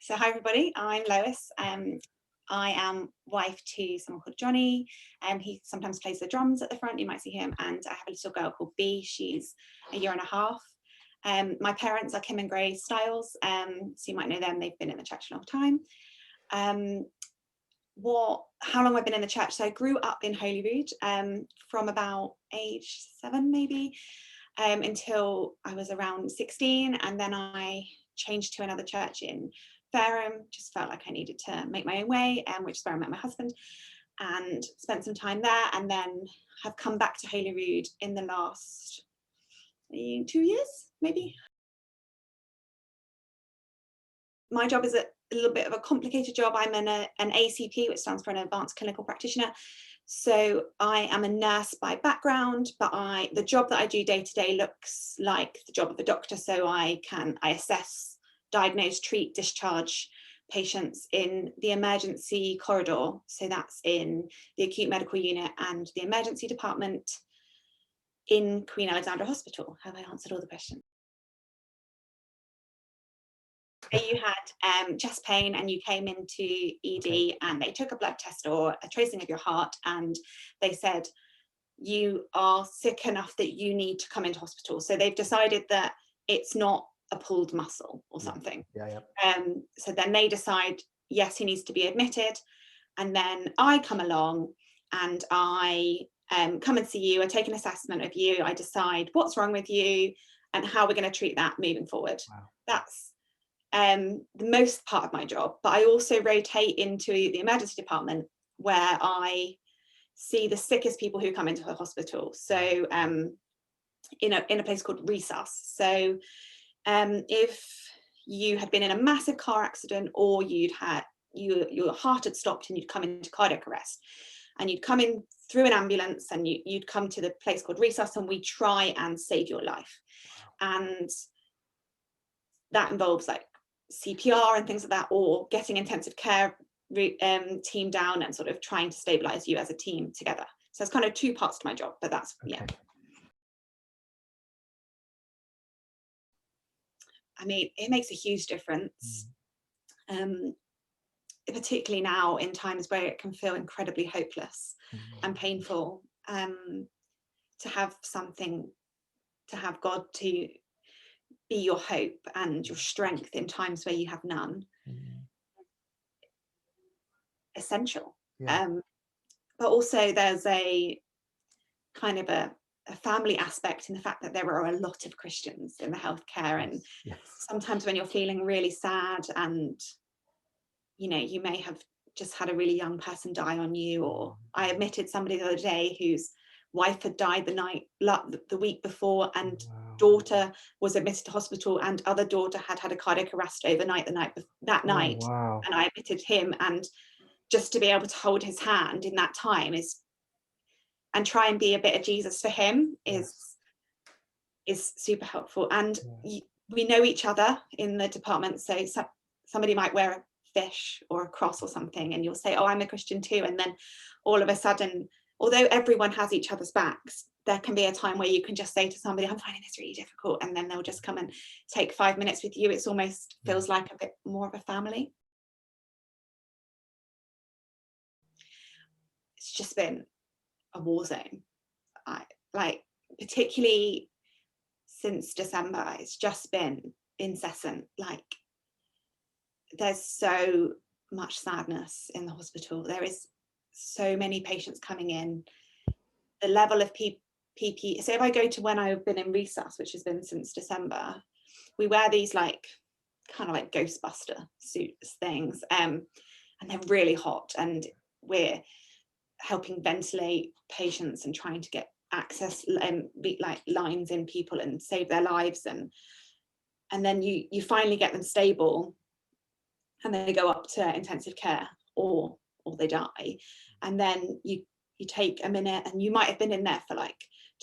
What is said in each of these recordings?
So hi everybody, I'm Lois. I am wife to someone called Johnny. He sometimes plays the drums at the front, you might see him, and I have a little girl called B. She's a year and a half. My parents are Kim and Grace Styles, so you might know them, they've been in the church a long time. How long I've been in the church? So I grew up in Holy Rood from about age 7 maybe until I was around 16, and then I changed to another church in Fareham. Just felt like I needed to make my own way, which is where I met my husband, and spent some time there, and then have come back to Holy Rood in the last 2 years maybe. My job is a little bit of a complicated job. I'm an ACP, which stands for an Advanced Clinical Practitioner. So I am a nurse by background, but the job that I do day to day looks like the job of a doctor. So I assess, diagnose, treat, discharge patients in the emergency corridor. So that's in the acute medical unit and the emergency department in Queen Alexandra Hospital. Have I answered all the questions? You had chest pain and you came into ED, and they took a blood test or a tracing of your heart, and they said you are sick enough that you need to come into hospital. So they've decided that it's not a pulled muscle or something. So then they decide, yes, he needs to be admitted, and then I come along and I come and see you. I take an assessment of you. I decide what's wrong with you and how we're going to treat that moving forward. That's the most part of my job, but I also rotate into the emergency department where I see the sickest people who come into the hospital. So in a place called resus. So if you had been in a massive car accident, or your heart had stopped and you'd come into cardiac arrest, and you'd come in through an ambulance, and you'd come to the place called resus, and we try and save your life. And that involves like CPR and things like that, or getting intensive care team down and sort of trying to stabilize you as a team together. So it's kind of two parts to my job, but that's yeah. I mean, it makes a huge difference, particularly now in times where it can feel incredibly hopeless and painful, to have God to be your hope and your strength in times where you have none. Essential. But also there's a kind of a family aspect in the fact that there are a lot of Christians in the healthcare, and sometimes when you're feeling really sad, and you may have just had a really young person die on you, or I admitted somebody the other day whose wife had died the week before, and daughter was admitted to hospital, and other daughter had had a cardiac arrest overnight that night. And I admitted him, and just to be able to hold his hand in that time and try and be a bit of Jesus for him is super helpful. And we know each other in the department, so somebody might wear a fish or a cross or something, and you'll say, oh, I'm a Christian too, and then all of a sudden, although everyone has each other's backs, there can be a time where you can just say to somebody, I'm finding this really difficult, and then they'll just come and take 5 minutes with you. It's almost feels like a bit more of a family. It's just been a war zone. Particularly since December, it's just been incessant. Like, there's so much sadness in the hospital. There is so many patients coming in. The level of PPE. So if I go to when I've been in resus, which has been since December, we wear these like kind of like Ghostbuster suits things, and they're really hot, and we're helping ventilate patients and trying to get access like lines in people and save their lives, and then you finally get them stable and they go up to intensive care, or they die, and then you take a minute, and you might have been in there for like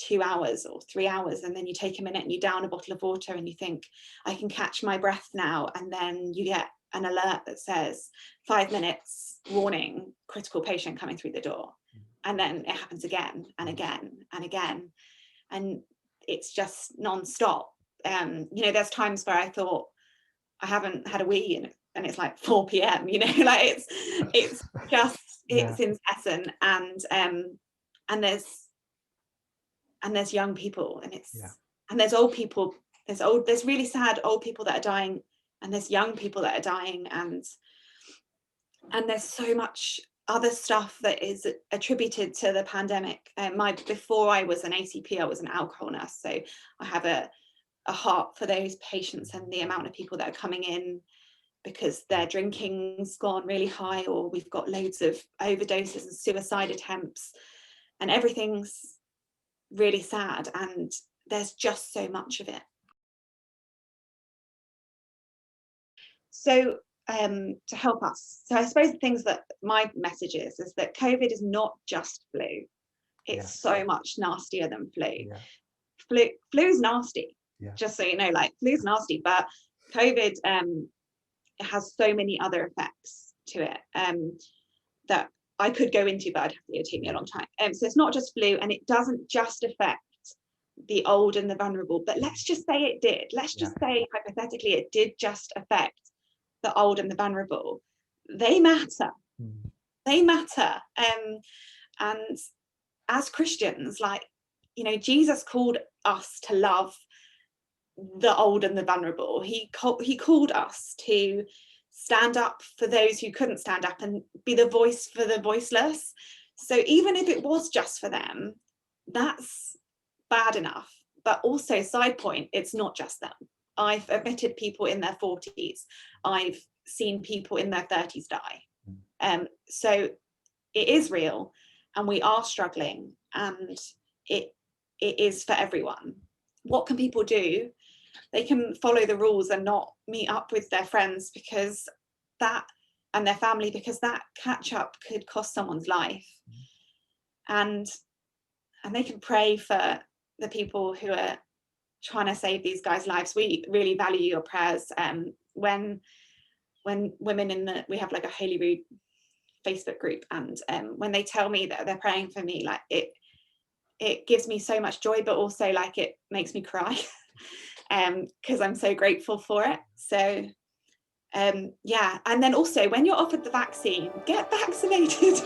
2 hours or 3 hours, and then you take a minute and you down a bottle of water and you think, I can catch my breath now, and then you get an alert that says 5 minutes warning, critical patient coming through the door, and then it happens again and again and again, and it's just non-stop. There's times where I thought I haven't had a wee and it's like 4 p.m, you know, like it's just it's incessant, and there's young people, and and there's old people, there's really sad old people that are dying, and there's young people that are dying, and there's so much other stuff that is attributed to the pandemic. Before I was an ACP, I was an alcohol nurse, so I have a heart for those patients and the amount of people that are coming in because their drinking's gone really high, or we've got loads of overdoses and suicide attempts, and everything's really sad, and there's just so much of it. So to help us, so I suppose the things that my message is that COVID is not just flu. It's so much nastier than flu. Flu's nasty, just so you know, like flu's nasty, but COVID it has so many other effects to it that I could go into, but it would take me a long time. So it's not just flu, and it doesn't just affect the old and the vulnerable, but let's just say it did. Let's just say hypothetically it did just affect the old and the vulnerable. They matter. They matter. And as Christians, like, you know, Jesus called us to love the old and the vulnerable. He called us to stand up for those who couldn't stand up and be the voice for the voiceless. So even if it was just for them, that's bad enough. But also, side point, it's not just them. I've admitted people in their 40s. I've seen people in their 30s die. So it is real, and we are struggling, and it is for everyone. What can people do? They can follow the rules and not meet up with their friends because that, and their family, because that catch up could cost someone's life. And they can pray for the people who are trying to save these guys' lives. We really value your prayers. When women we have like a Holy Rood Facebook group, and when they tell me that they're praying for me, like it gives me so much joy, but also like it makes me cry because I'm so grateful for it. So and then also when you're offered the vaccine, get vaccinated.